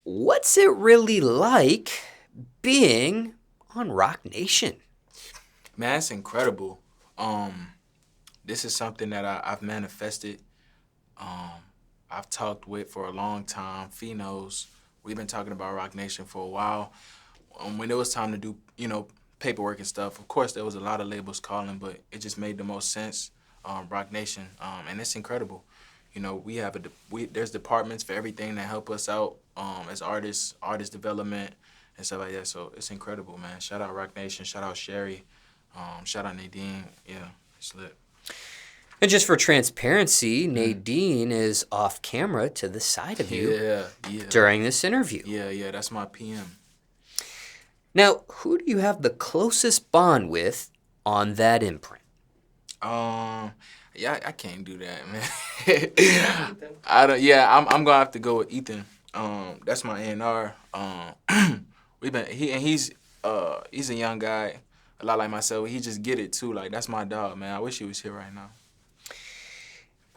What's it really like being on Rock Nation? Man, it's incredible. This is something that I've manifested. I've talked with for a long time. Fee knows. We've been talking about Rock Nation for a while. When it was time to do, paperwork and stuff, of course there was a lot of labels calling, but it just made the most sense. Rock Nation, and it's incredible. We have there's departments for everything that help us out as artists, artist development, and stuff like that. So it's incredible, man. Shout out Rock Nation. Shout out Sherry. Shout out Nadine. Yeah, it's lit. And just for transparency, Nadine is off camera to the side of you during this interview. Yeah, that's my PM. Now, who do you have the closest bond with on that imprint? Yeah, I can't do that, man. I'm gonna have to go with Ethan. That's my A&R. He's a young guy, a lot like myself. He just get it too. Like, that's my dog, man. I wish he was here right now.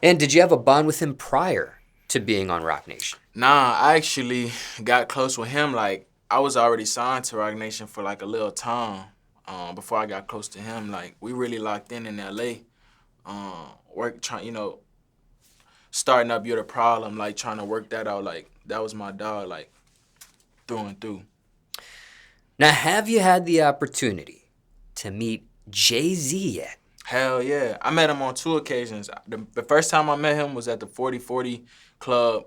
And did you have a bond with him prior to being on Rock Nation? Nah, I actually got close with him. Like, I was already signed to Rock Nation for like a little time before I got close to him. Like, we really locked in LA. Starting up, you're the problem. Like, trying to work that out. Like, that was my dog. Like, through and through. Now, have you had the opportunity to meet Jay-Z yet? Hell yeah. I met him on 2 occasions. The first time I met him was at the 4040 Club,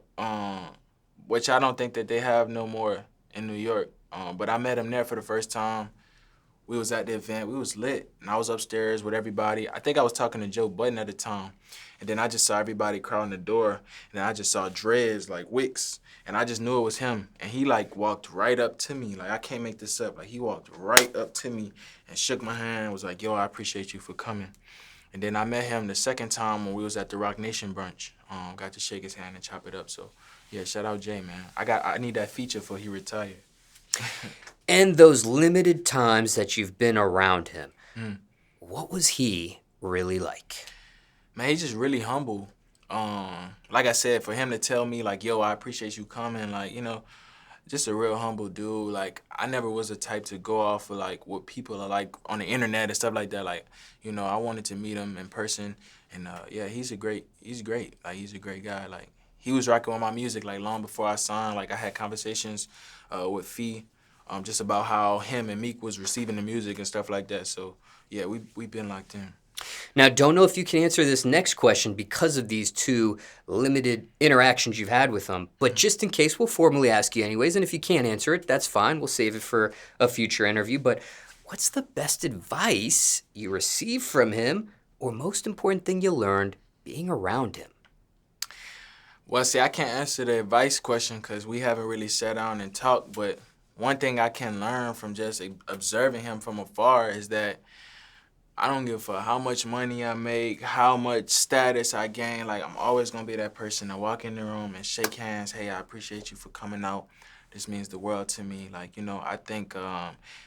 which I don't think that they have no more in New York. But I met him there for the first time. We was at the event. We was lit. And I was upstairs with everybody. I think I was talking to Joe Budden at the time. And then I just saw everybody crowding the door. And then I just saw dreads, like wicks. And I just knew it was him. And he, like, walked right up to me. Like, I can't make this up. Like, he walked right up to me and shook my hand and was like, yo, I appreciate you for coming. And then I met him the second time when we was at the Rock Nation brunch. Got to shake his hand and chop it up. So, yeah, shout out Jay, man. I need that feature before he retired. And those limited times that you've been around him, what was he really like? Man, he's just really humble. Like I said, for him to tell me, like, yo, I appreciate you coming, like, just a real humble dude. Like, I never was the type to go off of, like, what people are like on the internet and stuff like that. Like, I wanted to meet him in person. And, yeah, he's great. Like, he's a great guy. Like, he was rocking with my music, like, long before I signed. Like, I had conversations with Fee just about how him and Meek was receiving the music and stuff like that. So, yeah, we've been locked in. Now, don't know if you can answer this next question because of these 2 limited interactions you've had with him, but just in case, we'll formally ask you anyways, and if you can't answer it, that's fine. We'll save it for a future interview, but what's the best advice you received from him, or most important thing you learned being around him? Well, see, I can't answer the advice question because we haven't really sat down and talked, but one thing I can learn from just observing him from afar is that I don't give a fuck how much money I make, how much status I gain. Like, I'm always going to be that person to walk in the room and shake hands. Hey, I appreciate you for coming out. This means the world to me. Like, I think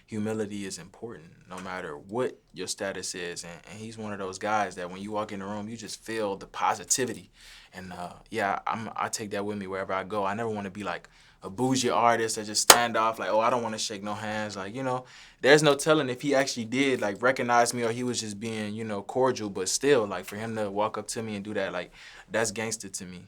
humility is important no matter what your status is. And he's one of those guys that when you walk in the room, you just feel the positivity. And, yeah, I take that with me wherever I go. I never want to be like a bougie artist that just stand off like, oh, I don't want to shake no hands. Like, there's no telling if he actually did, like, recognize me or he was just being, cordial. But still, like, for him to walk up to me and do that, like, that's gangster to me.